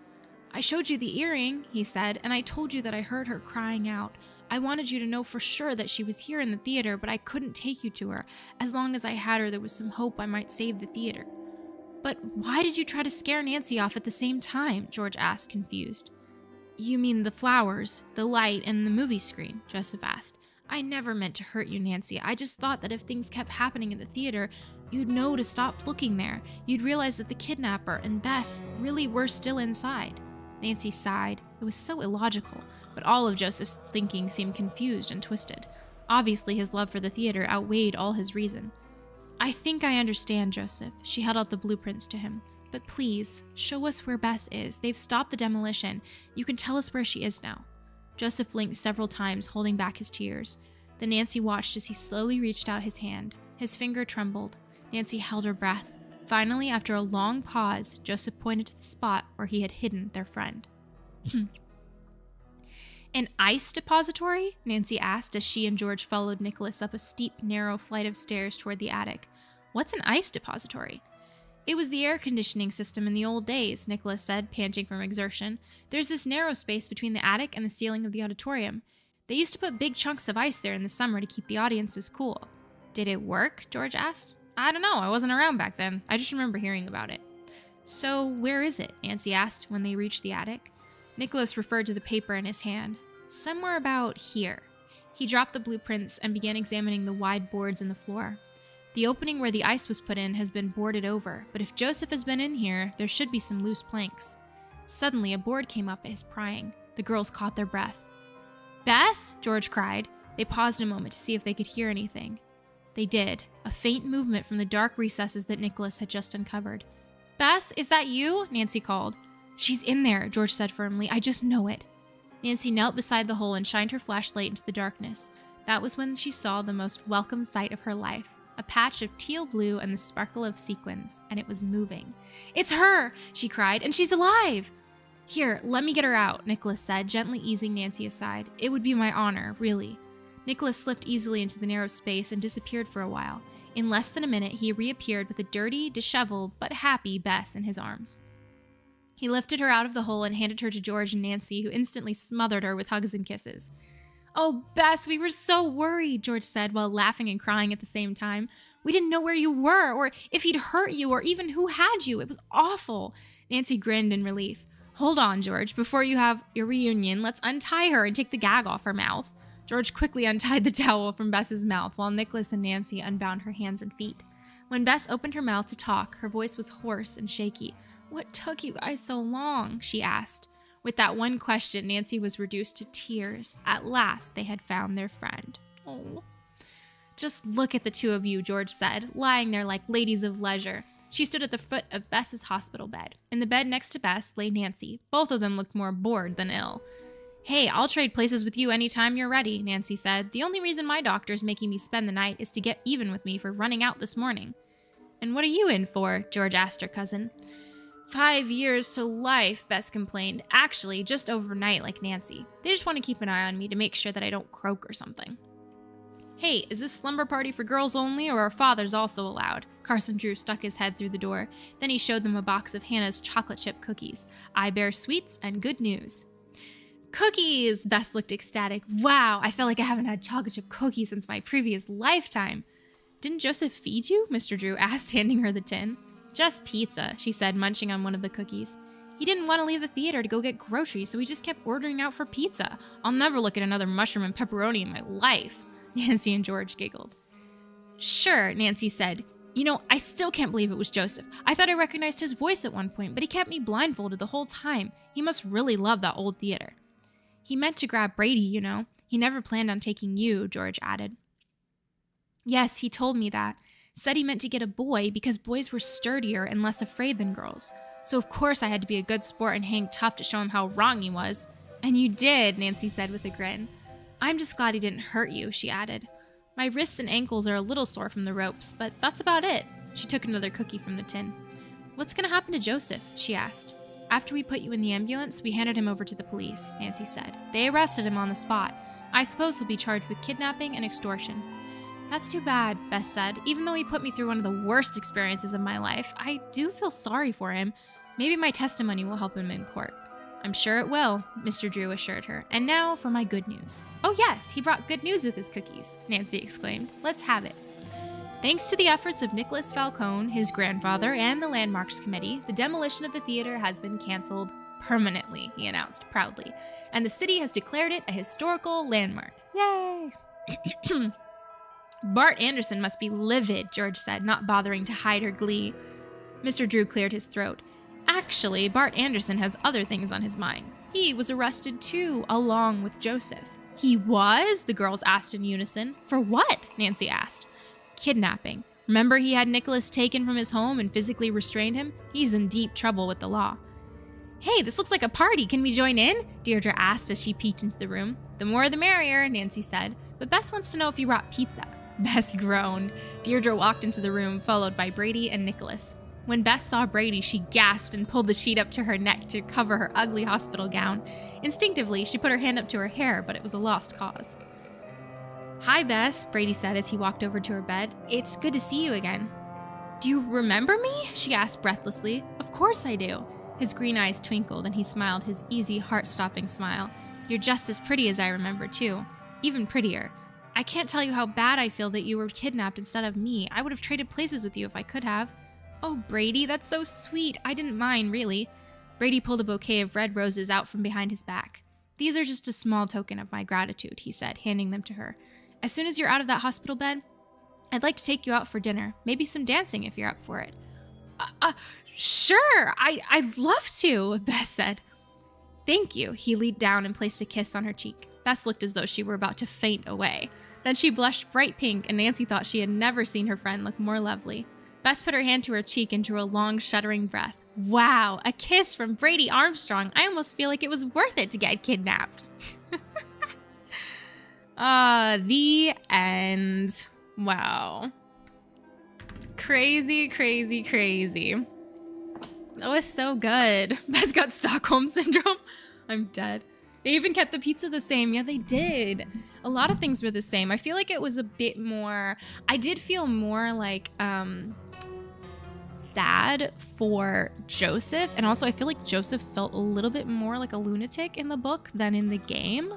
"I showed you the earring," he said, "and I told you that I heard her crying out. I wanted you to know for sure that she was here in the theater, but I couldn't take you to her. As long as I had her, there was some hope I might save the theater." "But why did you try to scare Nancy off at the same time?" George asked, confused. "You mean the flowers, the light, and the movie screen?" Joseph asked. "I never meant to hurt you, Nancy. I just thought that if things kept happening in the theater, you'd know to stop looking there. You'd realize that the kidnapper and Bess really were still inside." Nancy sighed. It was so illogical, but all of Joseph's thinking seemed confused and twisted. Obviously, his love for the theater outweighed all his reason. "I think I understand, Joseph." She held out the blueprints to him. "But please, show us where Bess is. They've stopped the demolition. You can tell us where she is now." Joseph blinked several times, holding back his tears. Then Nancy watched as he slowly reached out his hand. His finger trembled. Nancy held her breath. Finally, after a long pause, Joseph pointed to the spot where he had hidden their friend. "An ice depository?" Nancy asked as she and George followed Nicholas up a steep, narrow flight of stairs toward the attic. "What's an ice depository?" "It was the air conditioning system in the old days," Nicholas said, panting from exertion. "There's this narrow space between the attic and the ceiling of the auditorium. They used to put big chunks of ice there in the summer to keep the audiences cool." "Did it work?" George asked. "I don't know. I wasn't around back then. I just remember hearing about it." So where is it? Nancy asked when they reached the attic. Nicholas referred to the paper in his hand. Somewhere about here. He dropped the blueprints and began examining the wide boards in the floor. The opening where the ice was put in has been boarded over, but if Joseph has been in here, there should be some loose planks. Suddenly, a board came up at his prying. The girls caught their breath. "Bess!" George cried. They paused a moment to see if they could hear anything. They did, a faint movement from the dark recesses that Nicholas had just uncovered. "Bess, is that you?" Nancy called. "She's in there," George said firmly. "I just know it." Nancy knelt beside the hole and shined her flashlight into the darkness. That was when she saw the most welcome sight of her life. A patch of teal blue and the sparkle of sequins, and it was moving. "It's her!" she cried, "and she's alive!" "Here, let me get her out," Nicholas said, gently easing Nancy aside. "It would be my honor, really." Nicholas slipped easily into the narrow space and disappeared for a while. In less than a minute, he reappeared with a dirty, disheveled, but happy Bess in his arms. He lifted her out of the hole and handed her to George and Nancy, who instantly smothered her with hugs and kisses. "Oh, Bess, we were so worried," George said while laughing and crying at the same time. "We didn't know where you were, or if he'd hurt you, or even who had you. It was awful." Nancy grinned in relief. "Hold on, George. Before you have your reunion, let's untie her and take the gag off her mouth." George quickly untied the towel from Bess's mouth while Nicholas and Nancy unbound her hands and feet. When Bess opened her mouth to talk, her voice was hoarse and shaky. "What took you guys so long?" she asked. With that one question, Nancy was reduced to tears. At last, they had found their friend. "Oh." "Just look at the two of you," George said, lying there like ladies of leisure. She stood at the foot of Bess's hospital bed. In the bed next to Bess lay Nancy. Both of them looked more bored than ill. "Hey, I'll trade places with you anytime you're ready," Nancy said. "The only reason my doctor's making me spend the night is to get even with me for running out this morning." "And what are you in for?" George asked her cousin. 5 years to life, Bess complained. "Actually, just overnight like Nancy. They just want to keep an eye on me to make sure that I don't croak or something." "Hey, is this slumber party for girls only, or are fathers also allowed?" Carson Drew stuck his head through the door. Then he showed them a box of Hannah's chocolate chip cookies. "I bear sweets and good news." "Cookies!" Bess looked ecstatic. "Wow, I feel like I haven't had chocolate chip cookies since my previous lifetime." "Didn't Joseph feed you?" Mr. Drew asked, handing her the tin. "Just pizza," she said, munching on one of the cookies. "He didn't want to leave the theater to go get groceries, so he just kept ordering out for pizza. I'll never look at another mushroom and pepperoni in my life." Nancy and George giggled. "Sure," Nancy said. "You know, I still can't believe it was Joseph. I thought I recognized his voice at one point, but he kept me blindfolded the whole time. He must really love that old theater." "He meant to grab Brady, you know. He never planned on taking you," George added. "Yes, he told me that. Said he meant to get a boy because boys were sturdier and less afraid than girls. So of course I had to be a good sport and hang tough to show him how wrong he was." "And you did," Nancy said with a grin. "I'm just glad he didn't hurt you," she added. "My wrists and ankles are a little sore from the ropes, but that's about it." She took another cookie from the tin. "What's going to happen to Joseph?" she asked. "After we put you in the ambulance, we handed him over to the police," Nancy said. "They arrested him on the spot. I suppose he'll be charged with kidnapping and extortion." "That's too bad," Bess said. "Even though he put me through one of the worst experiences of my life, I do feel sorry for him. Maybe my testimony will help him in court." "I'm sure it will," Mr. Drew assured her. "And now for my good news." "Oh yes, he brought good news with his cookies," Nancy exclaimed. "Let's have it." "Thanks to the efforts of Nicholas Falcone, his grandfather, and the Landmarks Committee, the demolition of the theater has been canceled permanently," he announced proudly. "And the city has declared it a historical landmark. Yay!" "Bart Anderson must be livid," George said, not bothering to hide her glee. Mr. Drew cleared his throat. "Actually, Bart Anderson has other things on his mind. He was arrested too, along with Joseph." "He was?" the girls asked in unison. "For what?" Nancy asked. "Kidnapping. Remember he had Nicholas taken from his home and physically restrained him? He's in deep trouble with the law." "Hey, this looks like a party. Can we join in?" Deirdre asked as she peeked into the room. "The more the merrier," Nancy said. "But Bess wants to know if you brought pizza." Bess groaned. Deirdre walked into the room, followed by Brady and Nicholas. When Bess saw Brady, she gasped and pulled the sheet up to her neck to cover her ugly hospital gown. Instinctively, she put her hand up to her hair, but it was a lost cause. "Hi, Bess," Brady said as he walked over to her bed. "It's good to see you again." "Do you remember me?" she asked breathlessly. "Of course I do." His green eyes twinkled and he smiled his easy, heart-stopping smile. "You're just as pretty as I remember, too. Even prettier. I can't tell you how bad I feel that you were kidnapped instead of me. I would have traded places with you if I could have." Oh, Brady, that's so sweet. I didn't mind, really. Brady pulled a bouquet of red roses out from behind his back. These are just a small token of my gratitude, he said, handing them to her. As soon as you're out of that hospital bed, I'd like to take you out for dinner. Maybe some dancing if you're up for it. Sure, I'd love to, Bess said. Thank you. He leaned down and placed a kiss on her cheek. Bess looked as though she were about to faint away. Then she blushed bright pink, and Nancy thought she had never seen her friend look more lovely. Bess put her hand to her cheek and drew a long, shuddering breath. Wow, a kiss from Brady Armstrong. I almost feel like it was worth it to get kidnapped. The end. Wow. Crazy, crazy, crazy. That was so good. Bess got Stockholm Syndrome. I'm dead. They even kept the pizza the same. Yeah, they did. A lot of things were the same. I feel like it was a bit more... I did feel more like sad for Joseph. And also I feel like Joseph felt a little bit more like a lunatic in the book than in the game.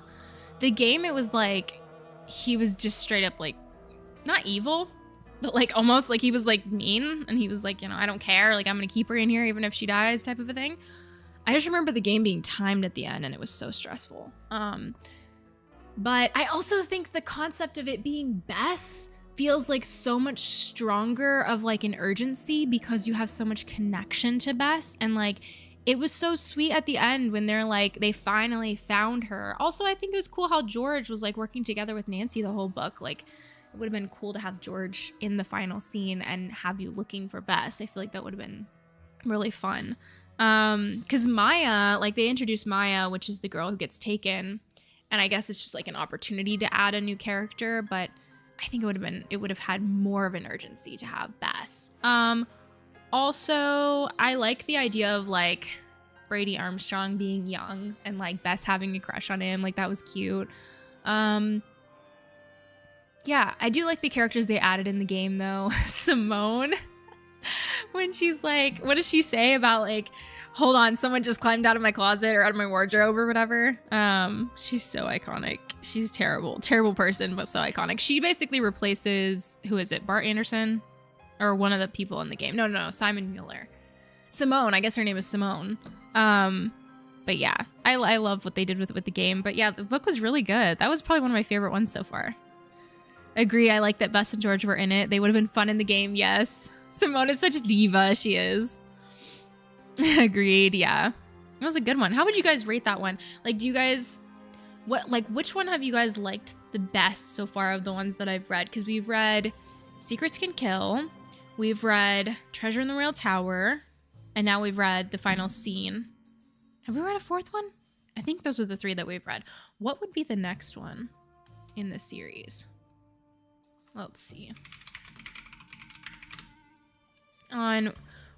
The game, it was like he was just straight up like, not evil, but like almost like he was like mean, and he was like, I don't care, like I'm gonna keep her in here even if she dies type of a thing. I just remember the game being timed at the end and it was so stressful. But I also think the concept of it being Bess feels like so much stronger of like an urgency because you have so much connection to Bess, and like it was so sweet at the end when they're like, they finally found her. Also, I think it was cool how George was like working together with Nancy the whole book. Like, it would have been cool to have George in the final scene and have you looking for Bess. I feel like that would have been really fun. Because Maya, like they introduced Maya, which is the girl who gets taken. And I guess it's just like an opportunity to add a new character, but I think it would have had more of an urgency to have Bess. Also, I like the idea of like Brady Armstrong being young and like Bess having a crush on him. Like that was cute. Yeah, I do like the characters they added in the game though. Simone, when she's like, what does she say about like, hold on, someone just climbed out of my closet or out of my wardrobe or whatever. She's so iconic. She's terrible person, but so iconic. She basically replaces, who is it, Bart Anderson? Or one of the people in the game. No, Simon Mueller. Simone, I guess her name is Simone. But yeah, I love what they did with the game. But yeah, the book was really good. That was probably one of my favorite ones so far. Agree, I like that Bess and George were in it. They would have been fun in the game, yes. Simone is such a diva, she is. Agreed, yeah. That was a good one. How would you guys rate that one? Like, do you guys... which one have you guys liked the best so far of the ones that I've read? Because we've read Secrets Can Kill, we've read Treasure in the Royal Tower, and now we've read The Final Scene. Have we read a fourth one? I think those are the three that we've read. What would be the next one in the series? Let's see. On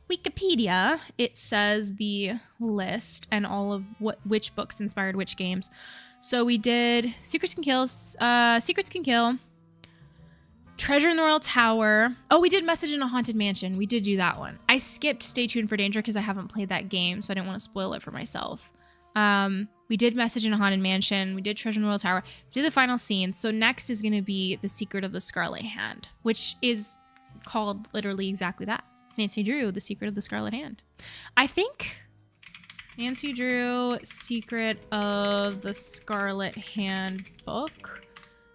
Wikipedia, it says the list and all of which books inspired which games. So we did Secrets Can Kill, Treasure in the Royal Tower. Oh, we did Message in a Haunted Mansion. We did do that one. I skipped Stay Tuned for Danger because I haven't played that game, so I didn't want to spoil it for myself. We did Message in a Haunted Mansion. We did Treasure in the Royal Tower. We did The Final Scene. So next is going to be The Secret of the Scarlet Hand, which is called literally exactly that. Nancy Drew, The Secret of the Scarlet Hand. I think Nancy Drew, Secret of the Scarlet Hand book.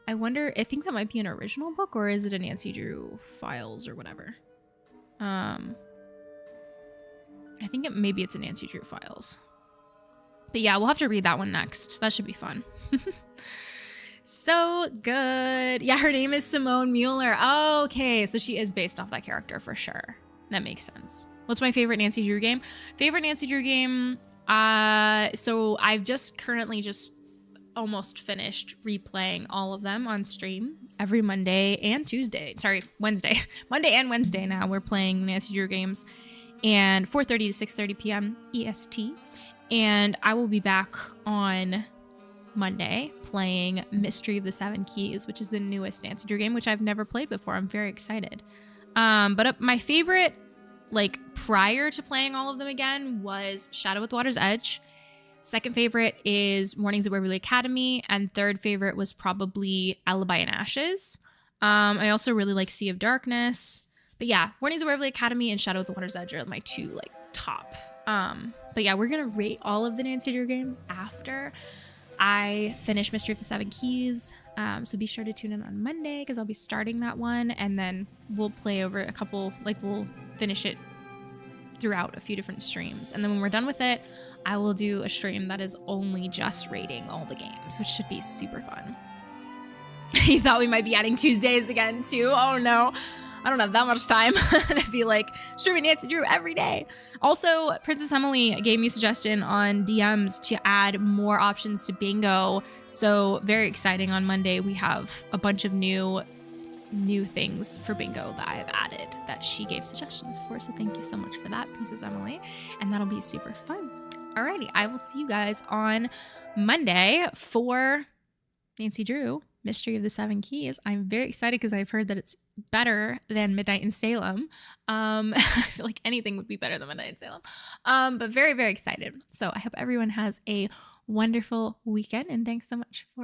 I wonder, I think that might be an original book, or is it a Nancy Drew Files or whatever? I think maybe it's a Nancy Drew Files. But yeah, we'll have to read that one next. That should be fun. So good. Yeah, her name is Simone Mueller. Oh, okay, so she is based off that character for sure. That makes sense. What's my favorite Nancy Drew game? Favorite Nancy Drew game? So I've currently almost finished replaying all of them on stream every Monday and Tuesday. Sorry, Wednesday. Monday and Wednesday now we're playing Nancy Drew games, and 4:30 to 6:30 p.m. EST. And I will be back on Monday playing Mystery of the Seven Keys, which is the newest Nancy Drew game, which I've never played before. I'm very excited. But my favorite, like prior to playing all of them again, was Shadow at the Water's Edge. Second favorite is Mornings at Waverly Academy, and third favorite was probably Alibi and Ashes. I also really like Sea of Darkness, But yeah, Warnings of Waverly Academy and Shadow of the Water's Edge are my two like top. But yeah, we're gonna rate all of the Nancy Drew games after I finish Mystery of the Seven Keys. So be sure to tune in on Monday because I'll be starting that one, and then we'll play over a couple, like we'll finish it throughout a few different streams. And then when we're done with it, I will do a stream that is only just rating all the games, which should be super fun. He thought we might be adding Tuesdays again too. Oh no, I don't have that much time to be like streaming Nancy Drew every day. Also, Princess Emily gave me a suggestion on DMs to add more options to bingo. So very exciting. On Monday, we have a bunch of new things for bingo that I've added that she gave suggestions for. So thank you so much for that, Princess Emily. And that'll be super fun. Alrighty, I will see you guys on Monday for Nancy Drew, Mystery of the Seven Keys. I'm very excited because I've heard that it's better than Midnight in Salem. I feel like anything would be better than Midnight in Salem. But very, very excited. So I hope everyone has a wonderful weekend, and thanks so much for